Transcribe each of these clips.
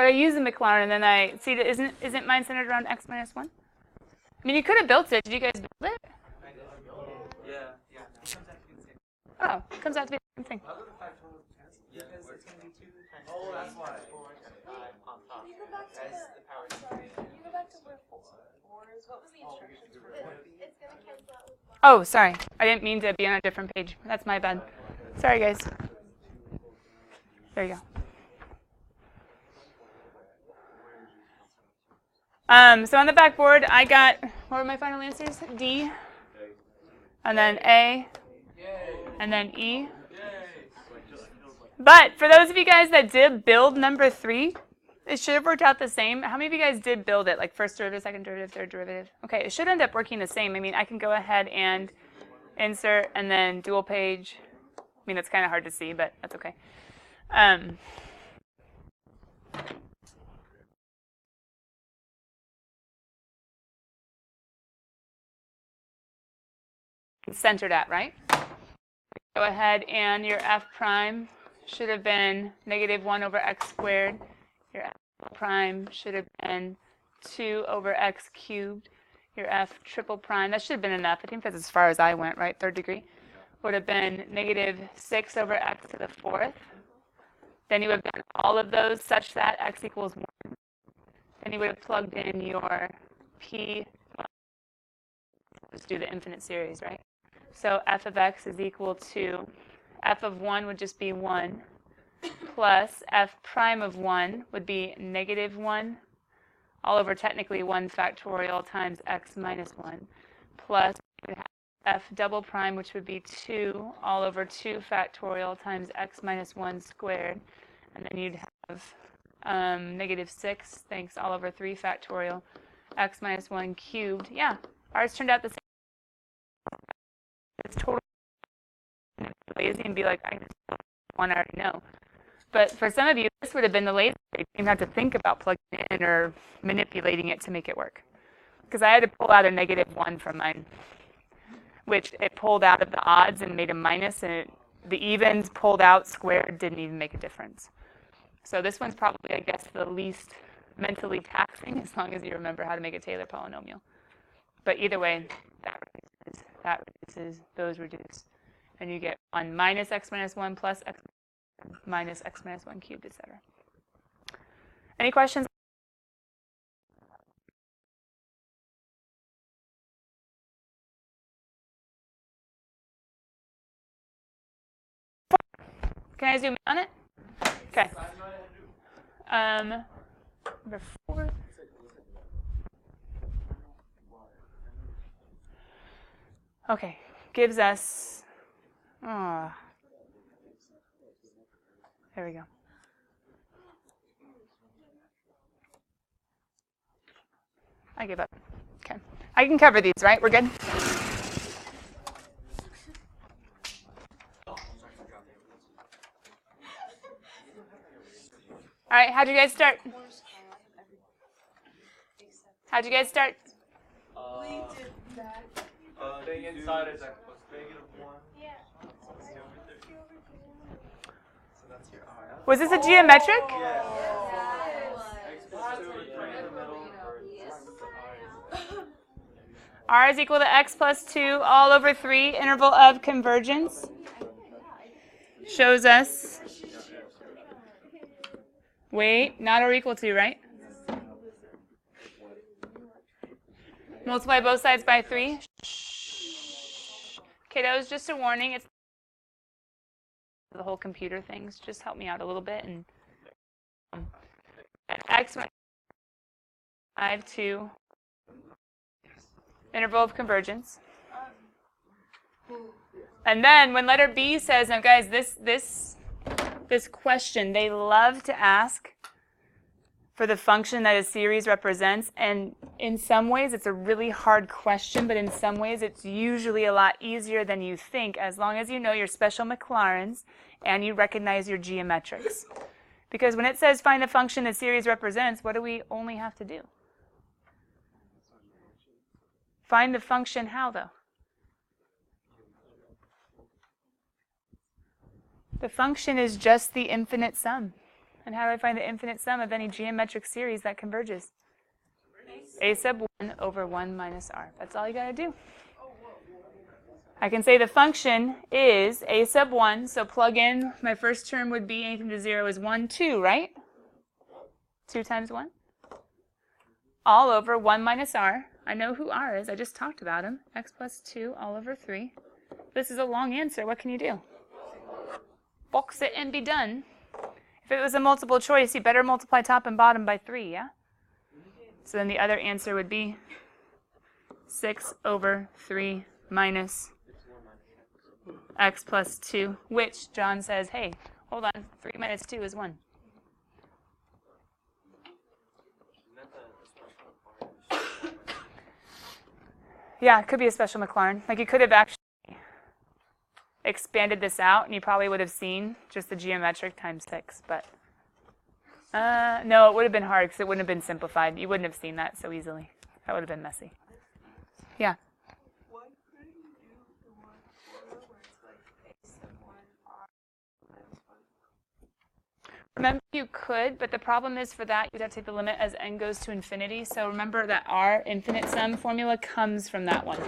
But I use the Maclaurin, and then I see that isn't mine centered around x minus 1? I mean, you could have built it. Did you guys build it? Yeah. Oh, it comes out to be the same thing. Oh, that's why. On top. You go back to where 4 is. What was the instructions for 4? It's going to cancel out with 1. Oh, sorry. I didn't mean to be on a different page. That's my bad. Sorry, guys. There you go. So on the backboard, I got, what were my final answers? D, and then A, and then E. But for those of you guys that did build number 3, it should have worked out the same. How many of you guys did build it, like first derivative, second derivative, third derivative? Okay, it should end up working the same. I mean, I can go ahead and insert and then dual page. I mean, it's kind of hard to see, but that's okay. Centered at, right? Go ahead and your f prime should have been negative 1 over x squared. Your f prime should have been 2 over x cubed. Your f triple prime, that should have been enough. I think that's as far as I went, right? Third degree. Would have been negative 6 over x to the 4th. Then you would have done all of those such that x equals 1. Then you would have plugged in your p. Let's do the infinite series, right? So f of x is equal to f of 1 would just be 1 plus f prime of 1 would be negative 1 all over technically 1 factorial times x minus 1 plus f double prime, which would be 2 all over 2 factorial times x minus 1 squared. And then you'd have negative 6, thanks, all over 3 factorial x minus 1 cubed. Yeah, ours turned out the same. It's totally lazy and be like, I just want to already know. But for some of you, this would have been the lazy. You didn't have to think about plugging it in or manipulating it to make it work. Because I had to pull out a negative 1 from mine, which it pulled out of the odds and made a minus, and the evens pulled out squared didn't even make a difference. So this one's probably, I guess, the least mentally taxing, as long as you remember how to make a Taylor polynomial. But either way, that reduces, those reduce. And you get 1 minus x minus 1 plus x minus x minus 1 cubed, etc. Any questions? Can I zoom in on it? Okay. Number 4. Okay, gives us, there we go. I give up. Okay, I can cover these, right? We're good? All right, how'd you guys start? How'd you guys start? We did that. Staying inside is x plus negative 1. Yeah. So that's your r. Was this a geometric? Yeah. X plus 2 is right in the middle. R is equal to x plus 2 all over 3, interval of convergence. Shows us, wait, not or equal to, right? Multiply both sides by 3. Kiddos, just a warning. It's the whole computer things. Just help me out a little bit. And x minus 5 to interval of convergence. And then when letter B says, now guys, this question, they love to ask for the function that a series represents, and in some ways it's a really hard question, but in some ways it's usually a lot easier than you think, as long as you know your special Maclaurins and you recognize your geometrics. Because when it says find the function a series represents, what do we only have to do? Find the function how, though? The function is just the infinite sum. And how do I find the infinite sum of any geometric series that converges? A sub 1 over 1 minus r. That's all you got to do. I can say the function is a sub 1, so plug in, my first term would be anything to 0 is 1, 2, right? 2 times 1. All over 1 minus r. I know who r is. I just talked about him. X plus 2 all over 3. This is a long answer. What can you do? Box it and be done. If it was a multiple choice, you better multiply top and bottom by 3, yeah? So then the other answer would be 6 over 3 minus x plus 2, which John says, hey, hold on, 3 minus 2 is 1. Yeah, it could be a special Maclaurin. Like you could have actually expanded this out, and you probably would have seen just the geometric times 6. But no, it would have been hard because it wouldn't have been simplified. You wouldn't have seen that so easily. That would have been messy. Yeah. Why couldn't you do the one formula where it's like a sub 1 r minus 1? Remember, you could, but the problem is for that, you'd have to take the limit as n goes to infinity. So remember that our infinite sum formula comes from that one.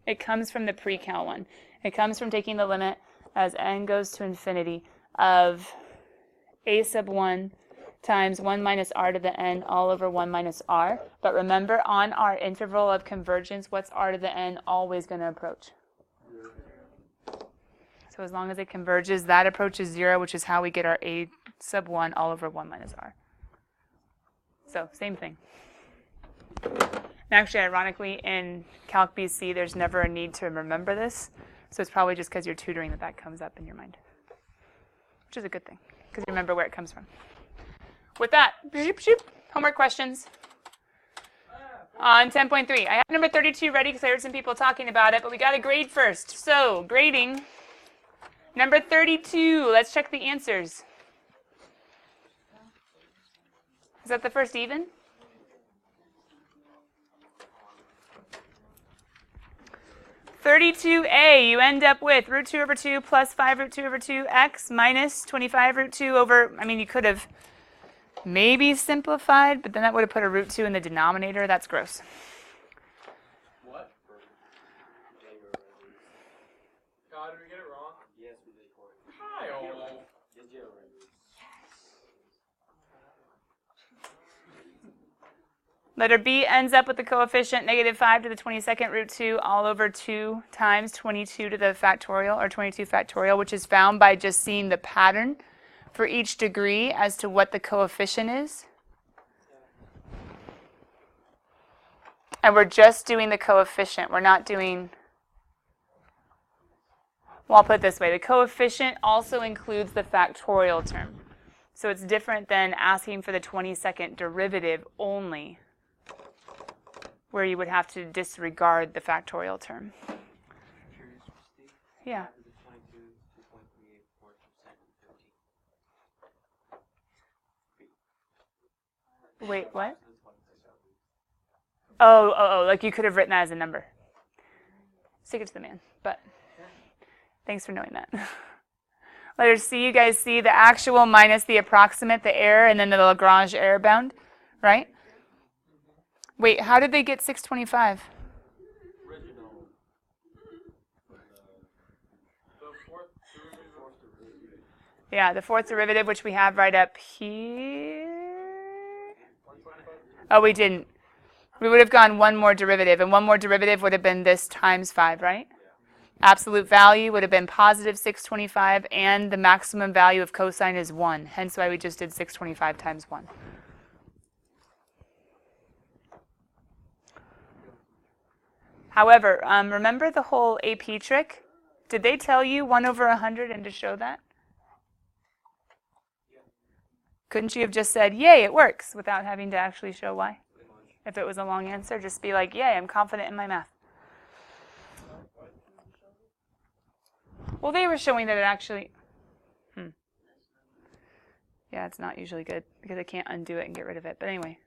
It comes from the pre-cal one. It comes from taking the limit as n goes to infinity of a sub 1 times 1 minus r to the n all over 1 minus r. But remember, on our interval of convergence, what's r to the n always going to approach? So as long as it converges, that approaches 0, which is how we get our a sub 1 all over 1 minus r. So same thing. And actually, ironically, in CalcBC, there's never a need to remember this. So it's probably just because you're tutoring that comes up in your mind, which is a good thing because you remember where it comes from. With that, homework questions on 10.3. I have number 32 ready because I heard some people talking about it, but we got to grade first. So grading number 32. Let's check the answers. Is that the first even? (32a), you end up with root 2 over 2 plus 5 root 2 over 2 x minus 25 root 2 over, I mean, you could have maybe simplified, but then that would have put a root 2 in the denominator. That's gross. What? God, did we get it wrong? Yes, we did. Hi, Letter B ends up with the coefficient negative 5 to the 22nd root 2 all over 2 times 22 to the factorial, or 22 factorial, which is found by just seeing the pattern for each degree as to what the coefficient is. And we're just doing the coefficient. We're not doing, well, I'll put it this way. The coefficient also includes the factorial term. So it's different than asking for the 22nd derivative only, where you would have to disregard the factorial term. Yeah. Wait, what? Oh, like you could have written that as a number. Stick it to the man, but thanks for knowing that. Letter C, you guys see the actual minus the approximate, the error, and then the Lagrange error bound, right? Wait, how did they get 625? Yeah, the fourth derivative, which we have right up here. Oh, we didn't. We would have gone one more derivative, and one more derivative would have been this times 5, right? Absolute value would have been positive 625, and the maximum value of cosine is 1. Hence why we just did 625 times 1. However, remember the whole AP trick? Did they tell you 1 over 100 and to show that? Couldn't you have just said, yay, it works, without having to actually show why? If it was a long answer, just be like, yay, I'm confident in my math. Well, they were showing that it actually, yeah, it's not usually good because I can't undo it and get rid of it. But anyway,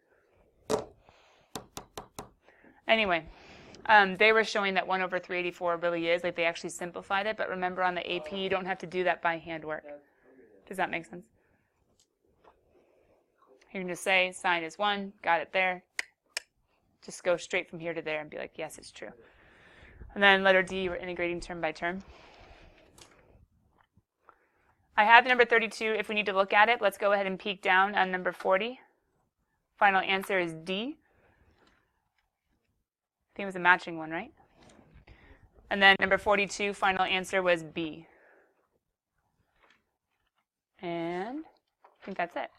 they were showing that 1 over 384 really is, like they actually simplified it. But remember on the AP, you don't have to do that by hand work. Does that make sense? You're going to say sine is 1, got it there. Just go straight from here to there and be like, yes, it's true. And then letter D, we're integrating term by term. I have number 32. If we need to look at it, let's go ahead and peek down on number 40. Final answer is D. I think it was a matching one, right? And then number 42, final answer was B. And I think that's it.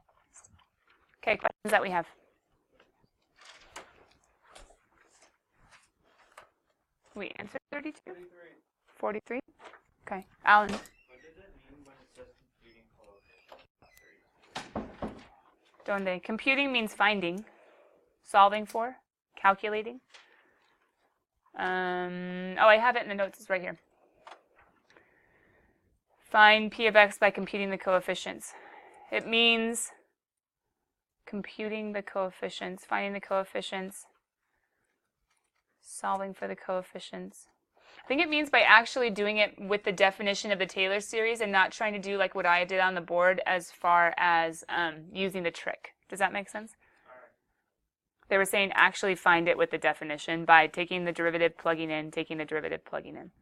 Okay, questions that we have? We answered 32? 43? Okay. Alan? What does it mean when it says computing coefficient? Donde? Computing means finding, solving for, calculating. Oh, I have it in the notes. It's right here. Find P of x by computing the coefficients. It means computing the coefficients, finding the coefficients, solving for the coefficients. I think it means by actually doing it with the definition of the Taylor series and not trying to do like what I did on the board as far as using the trick. Does that make sense? They were saying actually find it with the definition by taking the derivative, plugging in, taking the derivative, plugging in.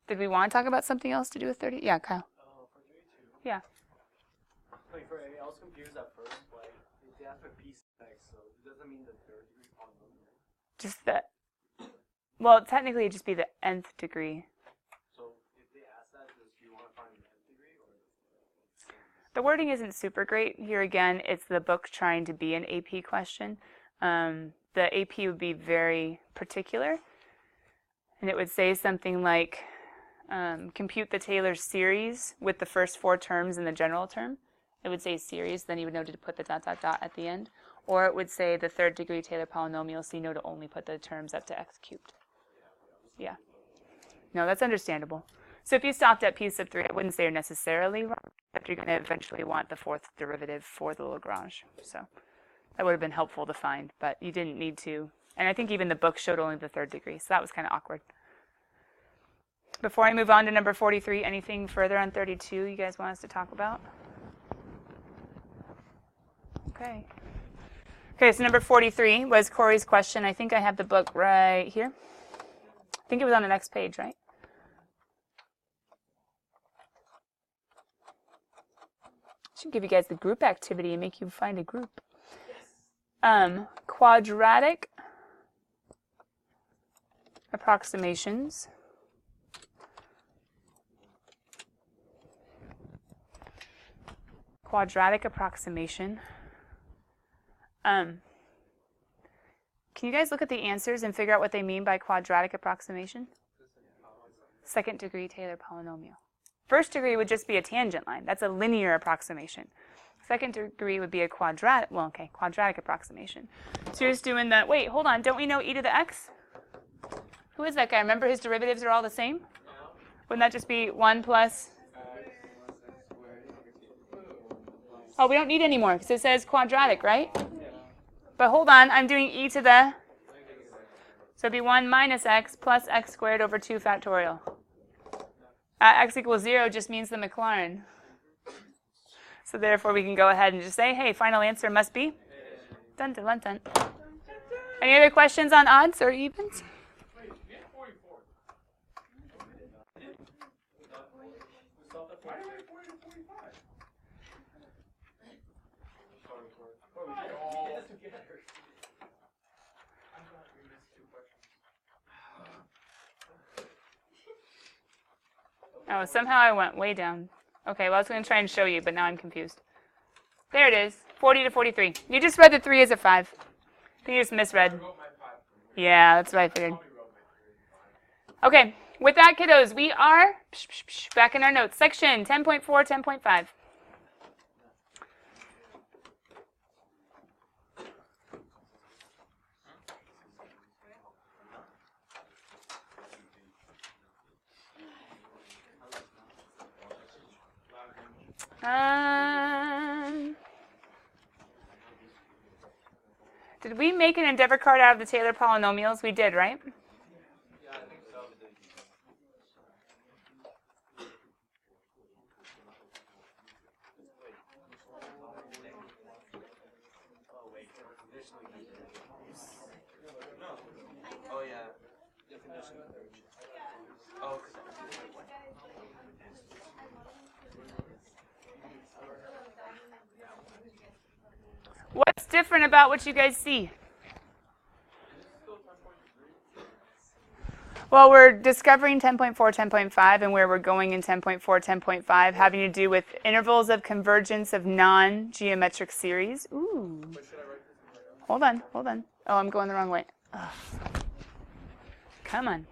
Did we want to talk about something else to do with 30? Yeah, Kyle. For 32. Yeah. Like for A, I was confused at first. Like they asked for P of x, so it doesn't mean the third degree polynomial. Just the. Well, technically, it'd just be the nth degree. So if they ask that, do you want to find the nth degree or? The wording isn't super great. Here again, it's the book trying to be an AP question. The AP would be very particular. And it would say something like, compute the Taylor series with the first 4 terms in the general term. It would say series, then you would know to put the ... at the end. Or it would say the 3rd degree Taylor polynomial, so you know to only put the terms up to x cubed. Yeah. No, that's understandable. So if you stopped at P sub 3, I wouldn't say you're necessarily wrong, except you're going to eventually want the 4th derivative for the Lagrange. So that would have been helpful to find, but you didn't need to. And I think even the book showed only the 3rd degree, so that was kind of awkward. Before I move on to number 43, anything further on 32 you guys want us to talk about? Okay. Okay, so number 43 was Corey's question. I think I have the book right here. I think it was on the next page, right? Should give you guys the group activity and make you find a group. Quadratic approximations. Quadratic approximation. Can you guys look at the answers and figure out what they mean by quadratic approximation? 2nd degree Taylor polynomial. 1st degree would just be a tangent line. That's a linear approximation. 2nd degree would be a quadratic approximation. So you're just doing the, wait, hold on, don't we know e to the x? Who is that guy? Remember his derivatives are all the same? Wouldn't that just be 1 plus? Oh, we don't need any more because it says quadratic, right? But hold on, I'm doing e to the, so it'd be 1 minus x plus x squared over 2 factorial. X equals 0 just means the Maclaurin. So therefore we can go ahead and just say, hey, final answer must be dun dun dun dun. Any other questions on odds or evens? Oh, somehow I went way down. Okay, well, I was going to try and show you, but now I'm confused. There it is, 40 to 43. You just read the 3 as a 5. I think you just misread. Yeah, that's what I figured. Okay, with that, kiddos, we are back in our notes. Section 10.4, 10.5. Did we make an endeavor card out of the Taylor polynomials? We did, right? Yeah, I think so. Oh yeah. Definition of urge. Oh, What's different about what you guys see? Well, we're discovering 10.4, 10.5, and where we're going in 10.4, 10.5, having to do with intervals of convergence of non-geometric series. Ooh. Hold on, hold on. Oh, I'm going the wrong way. Ugh. Come on.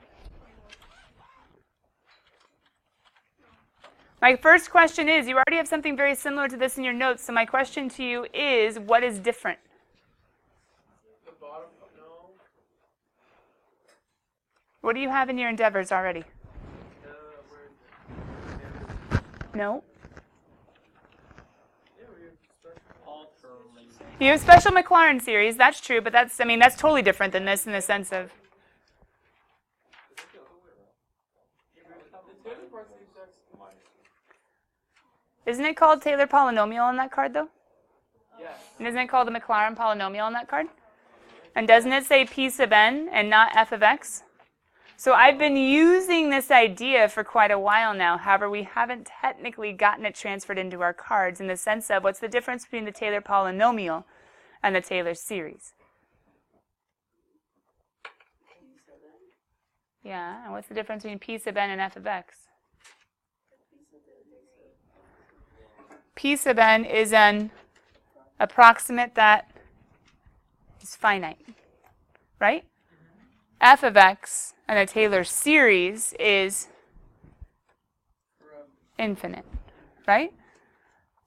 My first question is, you already have something very similar to this in your notes, so my question to you is, what is different? the bottom, no. What do you have in your endeavors already? Where is it? No? Yeah, we have special. You have special Maclaurin series, that's true, but that's totally different than this in the sense of, isn't it called Taylor polynomial on that card though? Yes. And isn't it called the Maclaurin polynomial on that card? And doesn't it say P sub n and not f of x? So I've been using this idea for quite a while now. However, we haven't technically gotten it transferred into our cards in the sense of what's the difference between the Taylor polynomial and the Taylor series? Yeah, and what's the difference between P sub n and f of x? P sub n is an approximate that is finite, right? F of x and a Taylor series is infinite, right?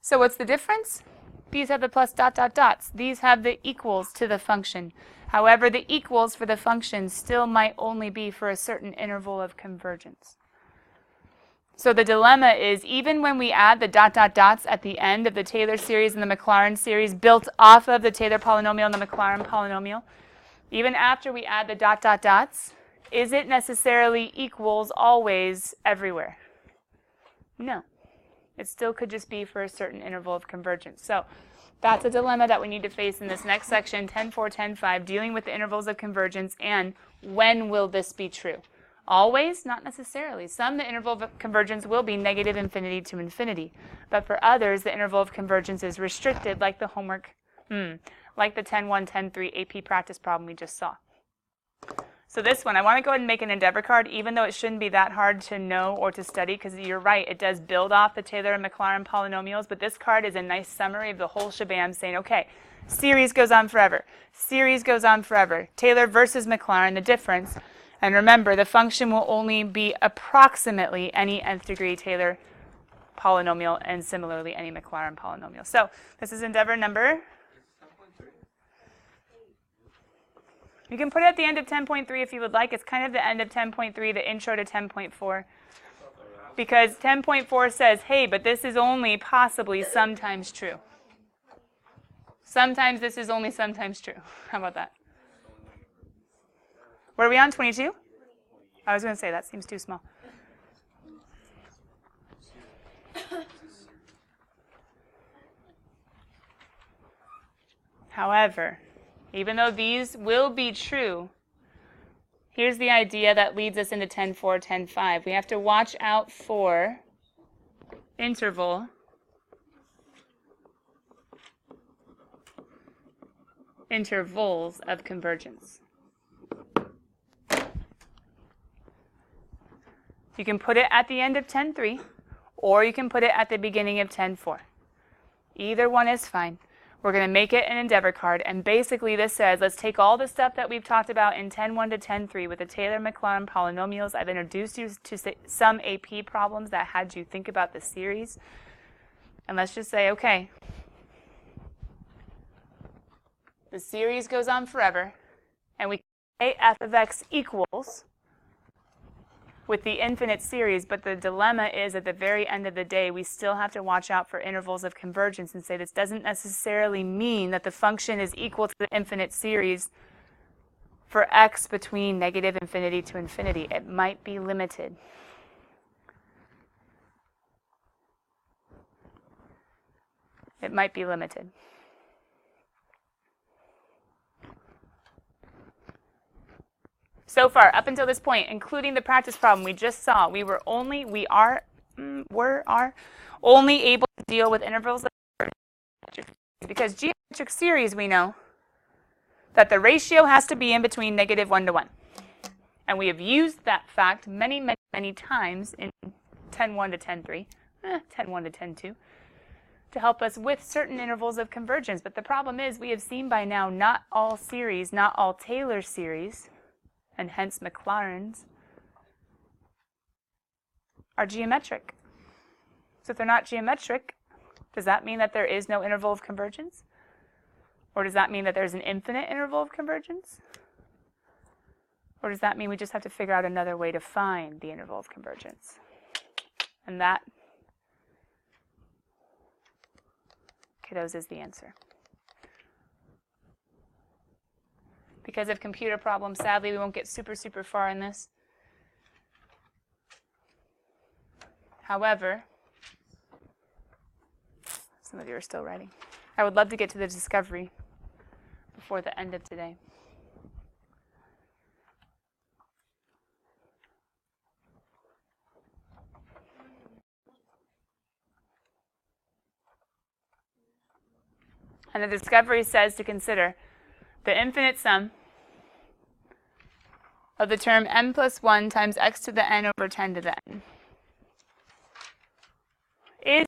So what's the difference? These have the plus dot dot dots. These have the equals to the function. However, the equals for the function still might only be for a certain interval of convergence. So the dilemma is, even when we add the dot dot dots at the end of the Taylor series and the Maclaurin series built off of the Taylor polynomial and the Maclaurin polynomial, even after we add the dot dot dots, is it necessarily equals always everywhere? No. It still could just be for a certain interval of convergence. So that's a dilemma that we need to face in this next section, 10.4, 10.5, dealing with the intervals of convergence and when will this be true? Always? Not necessarily. Some, the interval of convergence will be negative infinity to infinity. But for others, the interval of convergence is restricted, like the homework, like the 10.1, 10.3 AP practice problem we just saw. So this one, I want to go ahead and make an endeavor card, even though it shouldn't be that hard to know or to study, because you're right, it does build off the Taylor and Maclaurin polynomials, but this card is a nice summary of the whole shabam saying, okay, series goes on forever. Series goes on forever. Taylor versus Maclaurin, the difference. And remember, the function will only be approximately any nth degree Taylor polynomial and similarly any Maclaurin polynomial. So this is endeavor number. You can put it at the end of 10.3 if you would like. It's kind of the end of 10.3, the intro to 10.4. Because 10.4 says, hey, but this is only possibly sometimes true. Sometimes this is only sometimes true. How about that? What are we on, 22? I was going to say, that seems too small. However, even though these will be true, here's the idea that leads us into 10.4, 10.5. We have to watch out for intervals of convergence. You can put it at the end of 10.3, or you can put it at the beginning of 10.4. Either one is fine. We're going to make it an endeavor card, and basically this says, let's take all the stuff that we've talked about in 10.1 to 10.3 with the Taylor-Maclaurin polynomials. I've introduced you to some AP problems that had you think about the series. And let's just say, okay, the series goes on forever, and we say f of x equals with the infinite series, but the dilemma is at the very end of the day, we still have to watch out for intervals of convergence and say this doesn't necessarily mean that the function is equal to the infinite series for x between negative infinity to infinity. It might be limited. It might be limited. So far, up until this point, including the practice problem we just saw, we are only able to deal with intervals because geometric series, we know that the ratio has to be in between -1 to 1. And we have used that fact many, many, many times in 10.1 to 10.3, 10.1 to 10.2, to help us with certain intervals of convergence. But the problem is we have seen by now not all series, not all Taylor series, and hence Maclaurin's, are geometric. So if they're not geometric, does that mean that there is no interval of convergence? Or does that mean that there's an infinite interval of convergence? Or does that mean we just have to figure out another way to find the interval of convergence? And that, kiddos, is the answer. Because of computer problems, sadly, we won't get super, super far in this. However, some of you are still writing. I would love to get to the discovery before the end of today. And the discovery says to consider the infinite sum of the term n plus 1 times x to the n over 10 to the n is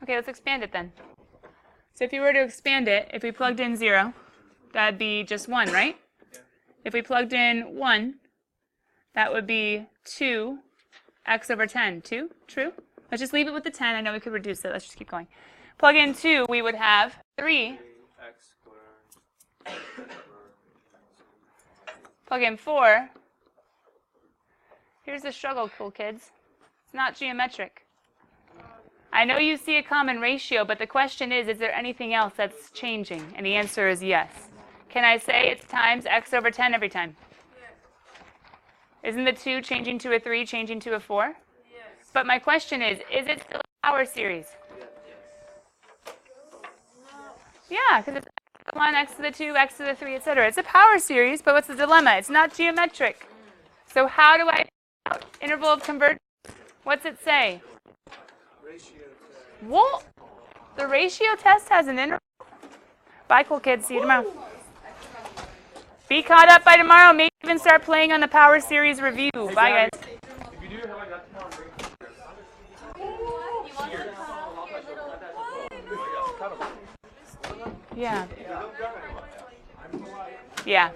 okay, let's expand it then. So if you were to expand it, if we plugged in 0, that'd be just 1, right? Yeah. If we plugged in 1, that would be 2x over 10. 2? True? Let's just leave it with the 10. I know we could reduce it. Let's just keep going. Plug in 2, we would have 3. Plug in 4. Here's the struggle, cool kids. It's not geometric. I know you see a common ratio, but the question is there anything else that's changing? And the answer is yes. Can I say it's times x over 10 every time? Yes. Isn't the 2 changing to a 3 changing to a 4? Yes. But my question is it still a power series? Yes. Yeah, because it's x to the 1, x to the 2, x to the 3, etc. It's a power series, but what's the dilemma? It's not geometric. So how do I interval of convergence? What's it say? Well, the ratio test has an interval. Bye, cool kids. See you tomorrow. Be caught up by tomorrow. Maybe even start playing on the Power Series review. Bye, guys. Yeah. Yeah.